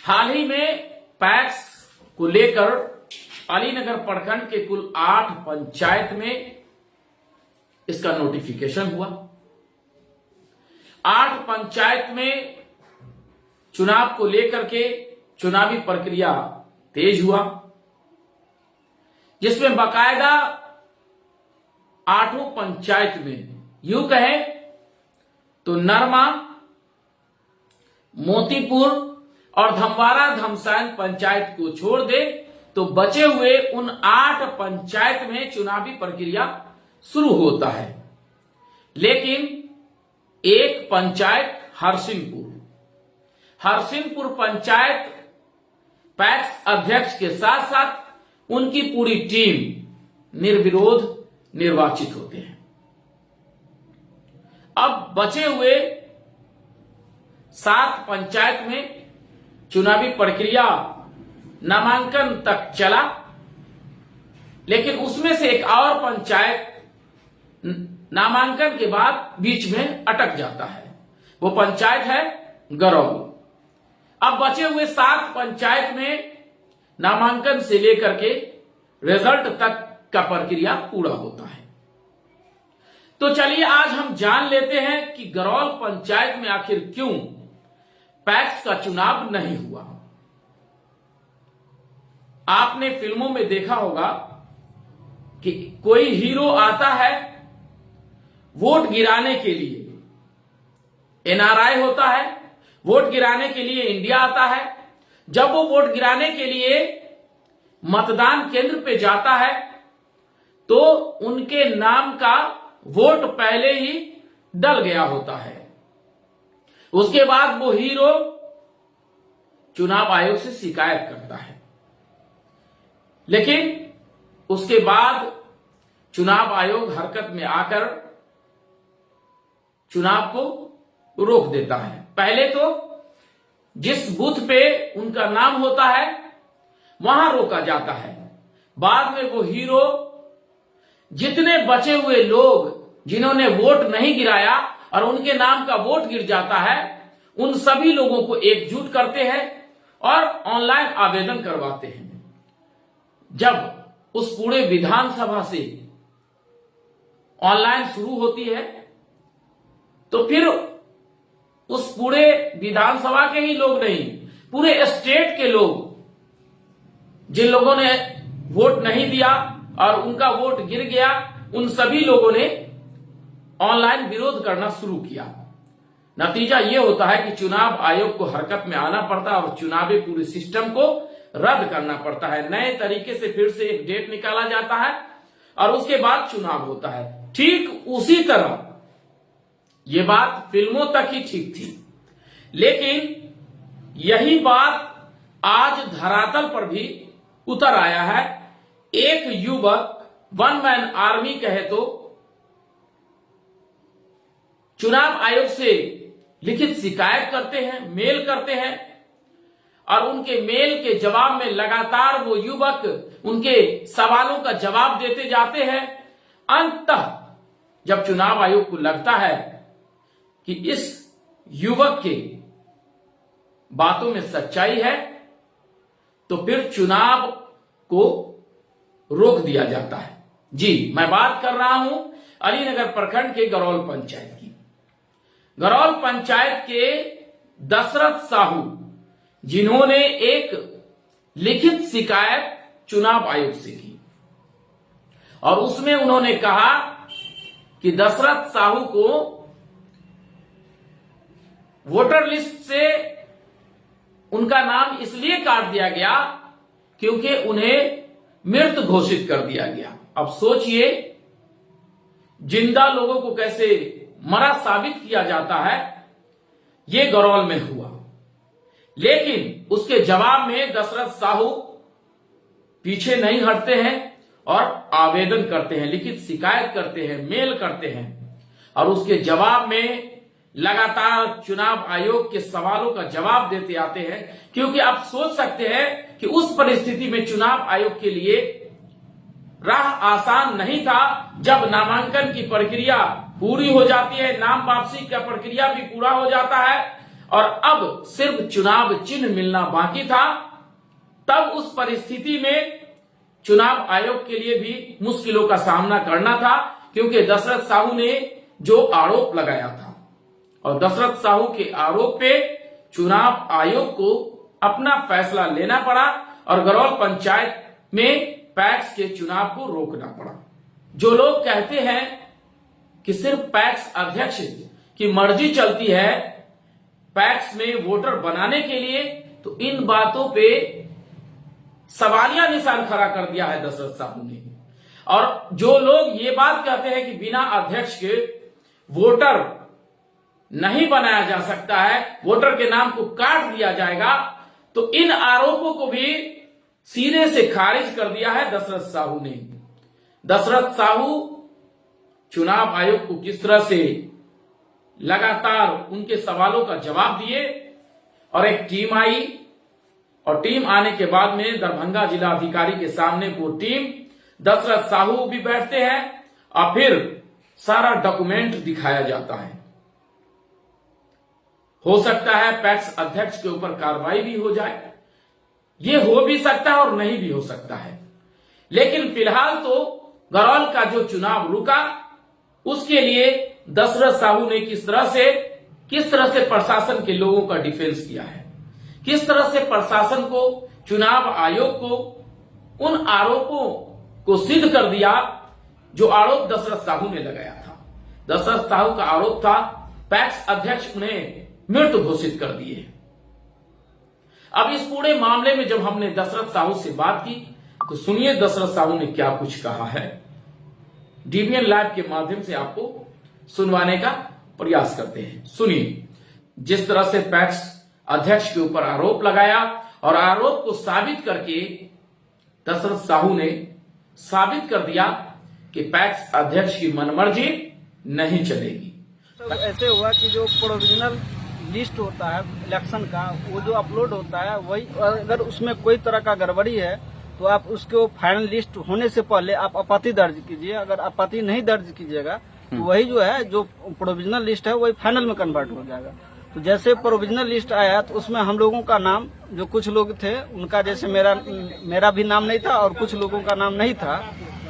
हाल ही में पैक्स को लेकर अलीनगर प्रखंड के कुल 8 पंचायत में इसका नोटिफिकेशन हुआ। 8 पंचायत में चुनाव को लेकर के चुनावी प्रक्रिया तेज हुआ, जिसमें बाकायदा 8 पंचायत में यूं कहें तो नरमा, मोतीपुर और धमवारा धमसान पंचायत को छोड़ दे तो बचे हुए उन 8 पंचायत में चुनावी प्रक्रिया शुरू होता है। लेकिन एक पंचायत हरसिंहपुर पंचायत पैक्स अध्यक्ष के साथ साथ उनकी पूरी टीम निर्विरोध निर्वाचित होते हैं। अब बचे हुए 7 पंचायत में चुनावी प्रक्रिया नामांकन तक चला, लेकिन उसमें से एक और पंचायत नामांकन के बाद बीच में अटक जाता है। वो पंचायत है गरौल। अब बचे हुए 7 पंचायत में नामांकन से लेकर के रिजल्ट तक का प्रक्रिया पूरा होता है। तो चलिए आज हम जान लेते हैं कि गरौल पंचायत में आखिर क्यों पैक्स का चुनाव नहीं हुआ। आपने फिल्मों में देखा होगा कि कोई हीरो आता है वोट गिराने के लिए, एनआरआई होता है, वोट गिराने के लिए इंडिया आता है। जब वो वोट गिराने के लिए मतदान केंद्र पे जाता है तो उनके नाम का वोट पहले ही डल गया होता है। उसके बाद वो हीरो चुनाव आयोग से शिकायत करता है, लेकिन उसके बाद चुनाव आयोग हरकत में आकर चुनाव को रोक देता है। पहले तो जिस बूथ पे उनका नाम होता है वहां रोका जाता है, बाद में वो हीरो जितने बचे हुए लोग जिन्होंने वोट नहीं गिराया और उनके नाम का वोट गिर जाता है, उन सभी लोगों को एकजुट करते हैं और ऑनलाइन आवेदन करवाते हैं। जब उस पूरे विधानसभा से ऑनलाइन शुरू होती है तो फिर उस पूरे विधानसभा के ही लोग नहीं, पूरे स्टेट के लोग जिन लोगों ने वोट नहीं दिया और उनका वोट गिर गया, उन सभी लोगों ने ऑनलाइन विरोध करना शुरू किया। नतीजा यह होता है कि चुनाव आयोग को हरकत में आना पड़ता है और चुनावी पूरे सिस्टम को रद्द करना पड़ता है। नए तरीके से फिर से एक डेट निकाला जाता है और उसके बाद चुनाव होता है। ठीक उसी तरह यह बात फिल्मों तक ही ठीक थी, लेकिन यही बात आज धरातल पर भी उतर आया है। एक युवक वन मैन आर्मी कहे तो चुनाव आयोग से लिखित शिकायत करते हैं, मेल करते हैं और उनके मेल के जवाब में लगातार वो युवक उनके सवालों का जवाब देते जाते हैं। अंततः जब चुनाव आयोग को लगता है कि इस युवक के बातों में सच्चाई है तो फिर चुनाव को रोक दिया जाता है। जी, मैं बात कर रहा हूं अलीनगर प्रखंड के गरौल पंचायत की। गरौल पंचायत के दशरथ साहू, जिन्होंने एक लिखित शिकायत चुनाव आयोग से की और उसमें उन्होंने कहा कि दशरथ साहू को वोटर लिस्ट से उनका नाम इसलिए काट दिया गया क्योंकि उन्हें मृत घोषित कर दिया गया। अब सोचिए, जिंदा लोगों को कैसे मरा साबित किया जाता है, यह गरौल में हुआ। लेकिन उसके जवाब में दशरथ साहू पीछे नहीं हटते हैं और आवेदन करते हैं, लिखित शिकायत करते हैं, मेल करते हैं और उसके जवाब में लगातार चुनाव आयोग के सवालों का जवाब देते आते हैं। क्योंकि आप सोच सकते हैं कि उस परिस्थिति में चुनाव आयोग के लिए राह आसान नहीं था। जब नामांकन की प्रक्रिया पूरी हो जाती है, नाम वापसी का प्रक्रिया भी पूरा हो जाता है और अब सिर्फ चुनाव चिन्ह मिलना बाकी था। तब उस परिस्थिति में चुनाव आयोग के लिए भी मुश्किलों का सामना करना था, क्योंकि दशरथ साहू ने जो आरोप लगाया था और दशरथ साहू के आरोप पे चुनाव आयोग को अपना फैसला लेना पड़ा और गरौल पंचायत में पैक्स के चुनाव को रोकना पड़ा। जो लोग कहते हैं कि सिर्फ पैक्स अध्यक्ष की मर्जी चलती है पैक्स में वोटर बनाने के लिए, तो इन बातों पे सवालिया निशान खड़ा कर दिया है दशरथ साहू ने। और जो लोग ये बात कहते हैं कि बिना अध्यक्ष के वोटर नहीं बनाया जा सकता है, वोटर के नाम को काट दिया जाएगा, तो इन आरोपों को भी सिरे से खारिज कर दिया है दशरथ साहू ने। दशरथ साहू चुनाव आयोग को किस तरह से लगातार उनके सवालों का जवाब दिए और एक टीम आई, और टीम आने के बाद में दरभंगा जिला अधिकारी के सामने वो टीम दशरथ साहू भी बैठते हैं और फिर सारा डॉक्यूमेंट दिखाया जाता है। हो सकता है पैक्स अध्यक्ष के ऊपर कार्रवाई भी हो जाए, ये हो भी सकता है और नहीं भी हो सकता है। लेकिन फिलहाल तो गरौल का जो चुनाव रुका, उसके लिए दशरथ साहू ने किस तरह से प्रशासन के लोगों का डिफेंस किया है, किस तरह से प्रशासन को, चुनाव आयोग को उन आरोपों को सिद्ध कर दिया जो आरोप दशरथ साहू ने लगाया था। दशरथ साहू का आरोप था पैक्स अध्यक्ष उन्हें मृत घोषित कर दिए। अब इस पूरे मामले में जब हमने दशरथ साहू से बात की, तो सुनिए दशरथ साहू ने क्या कुछ कहा है। डीवीएन लाइव के माध्यम से आपको सुनवाने का प्रयास करते हैं। सुनिए। जिस तरह से पैक्स अध्यक्ष के ऊपर आरोप लगाया और आरोप को साबित करके दशरथ साहू ने साबित कर दिया कि पैक्स अध्यक्ष की मनमर्जी नहीं चलेगी। तो ऐसे हुआ कि जो प्रोविजनल लिस्ट होता है इलेक्शन का, वो जो अपलोड होता है, वही अगर उसमें कोई तरह का गड़बड़ी है तो आप उसको फाइनल लिस्ट होने से पहले आप आपत्ति दर्ज कीजिए। अगर आपत्ति नहीं दर्ज कीजिएगा तो वही जो है जो प्रोविजनल लिस्ट है वही फाइनल में कन्वर्ट हो जाएगा। तो जैसे प्रोविजनल लिस्ट आया तो उसमें हम लोगों का नाम, जो कुछ लोग थे उनका, जैसे मेरा भी नाम नहीं था और कुछ लोगों का नाम नहीं था,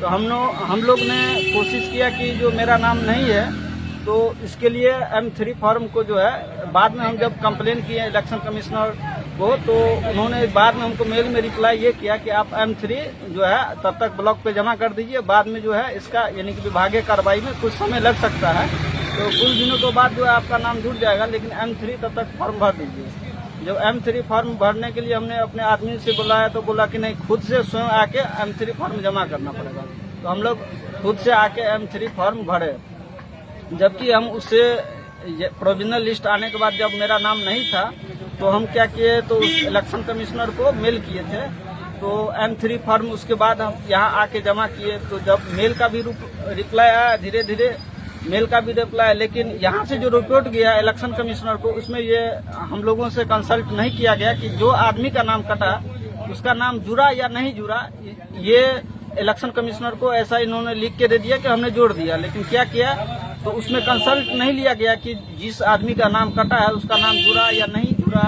तो हम लोग ने कोशिश किया कि जो मेरा नाम नहीं है तो इसके लिए M3 फॉर्म को जो है बाद में हम जब कंप्लेन किए इलेक्शन कमिश्नर को, तो उन्होंने बाद में हमको मेल में रिप्लाई ये किया कि आप M3 जो है तब तक ब्लॉक पे जमा कर दीजिए, बाद में जो है इसका यानी कि विभागीय कार्रवाई में कुछ समय लग सकता है, तो कुछ दिनों के बाद जो है आपका नाम जुड़ जाएगा, लेकिन M3 तब तक फॉर्म भर दीजिए। जब M3 फॉर्म भरने के लिए हमने अपने आदमी से बुलाया तो बोला कि नहीं, खुद से स्वयं आके M3 फॉर्म जमा करना पड़ेगा। तो हम लोग खुद से आके M3 फॉर्म भरे, जबकि हम उससे प्रोविजनल लिस्ट आने के बाद जब मेरा नाम नहीं था तो हम क्या किए, तो इलेक्शन कमिश्नर को मेल किए थे, तो M3 फॉर्म उसके बाद हम यहाँ आके जमा किए। तो जब मेल का भी रिप्लाई आया, धीरे धीरे मेल का भी रिप्लाई, लेकिन यहाँ से जो रिपोर्ट गया इलेक्शन कमिश्नर को, उसमें ये हम लोगों से कंसल्ट नहीं किया गया कि जो आदमी का नाम कटा उसका नाम जुड़ा या नहीं जुड़ा। ये इलेक्शन कमिश्नर को ऐसा इन्होंने लिख के दे दिया कि हमने जोड़ दिया, लेकिन क्या किया तो उसमें कंसल्ट नहीं लिया गया कि जिस आदमी का नाम कटा है उसका नाम जुड़ा या नहीं जुड़ा,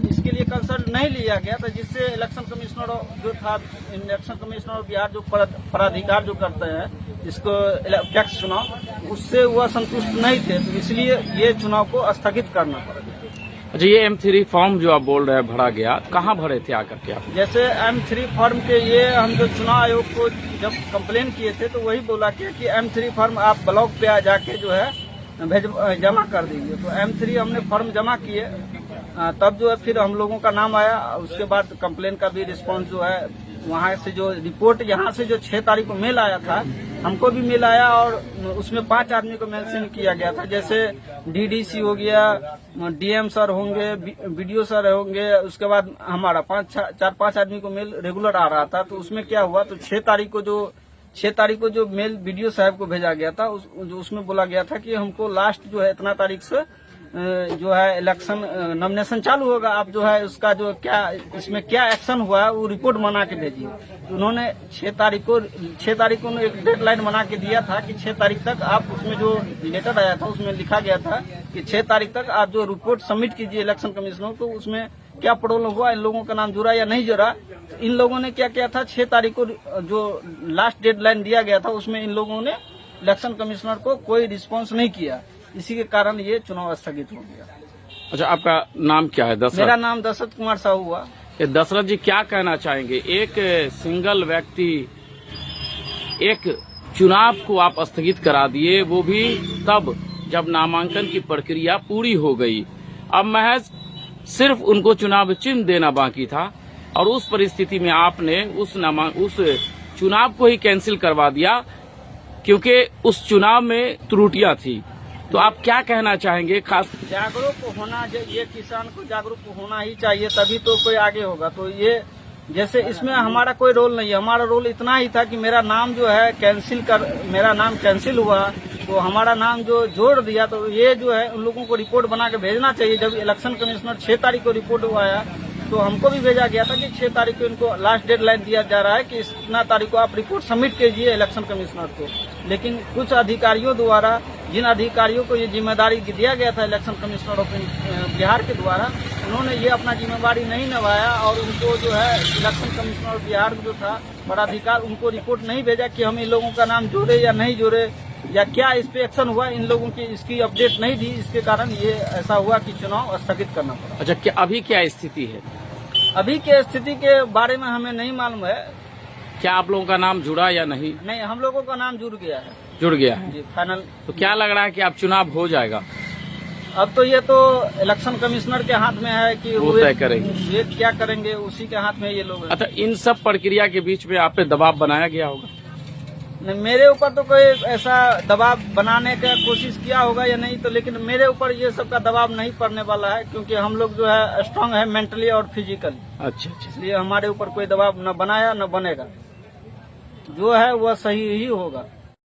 इसके लिए कंसल्ट नहीं लिया गया था, जिससे इलेक्शन कमिश्नर जो था, इलेक्शन कमिश्नर बिहार जो पदाधिकार जो करते हैं इसको पैक्स चुनाव, उससे वह संतुष्ट नहीं थे, तो इसलिए ये चुनाव को स्थगित करना पड़ा। अच्छा, ये M3 फॉर्म जो आप बोल रहे हैं भरा गया, कहाँ भरे थे आकर के आप? जैसे M3 फॉर्म के ये हम जो चुनाव आयोग को जब कंप्लेन किए थे तो वही बोला कि M3 फॉर्म आप ब्लॉक पे आ जाके जो है जमा कर दीजिए। तो M3 हमने फॉर्म जमा किए, तब जो है फिर हम लोगों का नाम आया। उसके बाद कंप्लेन का भी रिस्पांस जो है, वहाँ से जो रिपोर्ट यहाँ से जो 6 तारीख को मेल आया था, हमको भी मेल आया और उसमें 5 आदमी को मेंशन किया गया था, जैसे DDC हो गया, DM सर होंगे, BDO सर होंगे, उसके बाद हमारा 4-5 आदमी को मेल रेगुलर आ रहा था। तो उसमें क्या हुआ, तो 6 तारीख को जो मेल BDO साहब को भेजा गया था, उसमें बोला गया था कि हमको लास्ट जो है इतना तारीख से जो है इलेक्शन नॉमिनेशन चालू होगा, आप जो है उसका जो क्या इसमें क्या एक्शन हुआ है वो रिपोर्ट बना के भेजिए। तो उन्होंने 6 तारीख को एक डेडलाइन बना के दिया था कि 6 तारीख तक आप, उसमें जो लेटर आया था उसमें लिखा गया था कि 6 तारीख तक आप जो रिपोर्ट सबमिट कीजिए इलेक्शन कमिश्नर को, उसमें क्या प्रॉब्लम हुआ, इन लोगों का नाम जुड़ा या नहीं जुड़ा। इन लोगों ने क्या किया था, 6 तारीख को जो लास्ट डेडलाइन दिया गया था उसमें इन लोगों ने इलेक्शन कमिश्नर को कोई रिस्पांस नहीं किया, इसी के कारण ये चुनाव स्थगित हो गया। अच्छा, आपका नाम क्या है? दशरथ। मेरा नाम दशरथ कुमार साहू हुआ। ये दशरथ जी क्या कहना चाहेंगे? एक सिंगल व्यक्ति एक चुनाव को आप स्थगित करा दिए, वो भी तब जब नामांकन की प्रक्रिया पूरी हो गई। अब महज सिर्फ उनको चुनाव चिन्ह देना बाकी था और उस परिस्थिति में आपने उस चुनाव को ही कैंसिल करवा दिया क्योंकि उस चुनाव में त्रुटियां थी। तो आप क्या कहना चाहेंगे? खास जागरूक होना, ये किसान को जागरूक होना ही चाहिए, तभी तो कोई आगे होगा। तो ये जैसे इसमें हमारा कोई रोल नहीं है, हमारा रोल इतना ही था कि मेरा नाम जो है मेरा नाम कैंसिल हुआ, तो हमारा नाम जो जोड़ दिया, तो ये जो है उन लोगों को रिपोर्ट बना के भेजना चाहिए। जब इलेक्शन कमिश्नर 6 तारीख को रिपोर्ट आया तो हमको भी भेजा गया था कि 6 तारीख को इनको लास्ट डेडलाइन दिया जा रहा है कि इतना तारीख को आप रिपोर्ट सबमिट कीजिए इलेक्शन कमिश्नर को। लेकिन कुछ अधिकारियों द्वारा, जिन अधिकारियों को ये जिम्मेदारी दिया गया था इलेक्शन कमिश्नर ऑफ बिहार के द्वारा, उन्होंने ये अपना जिम्मेदारी नहीं निभाया और उनको जो है इलेक्शन कमिश्नर बिहार जो था पदाधिकारी, उनको रिपोर्ट नहीं भेजा कि हम इन लोगों का नाम जोड़े या नहीं जोड़े या क्या इस पे एक्शन हुआ, इन लोगों की इसकी अपडेट नहीं दी। इसके कारण ये ऐसा हुआ कि चुनाव स्थगित करना पड़ा। अच्छा, क्या अभी क्या स्थिति है? अभी के स्थिति के बारे में हमें नहीं मालूम है। क्या आप लोगों का नाम जुड़ा या नहीं? नहीं, हम लोगों का नाम जुड़ गया है। जुड़ गया है जी, फाइनल। तो क्या लग रहा है कि अब चुनाव हो जाएगा? अब तो ये तो इलेक्शन कमिश्नर के हाथ में है कि वो तय करेंगे, ये क्या करेंगे, उसी के हाथ में ये लोग हैं। अच्छा, इन सब प्रक्रिया के बीच में आप पे दबाव बनाया गया होगा? नहीं, मेरे ऊपर तो कोई ऐसा दबाव बनाने का कोशिश किया होगा या नहीं, तो लेकिन मेरे ऊपर ये सब का दबाव नहीं पड़ने वाला है क्योंकि हम लोग जो है स्ट्रांग है मेंटली और फिजिकली। अच्छा, इसलिए हमारे ऊपर कोई दबाव न बनाया न बनेगा, जो है वह सही ही होगा।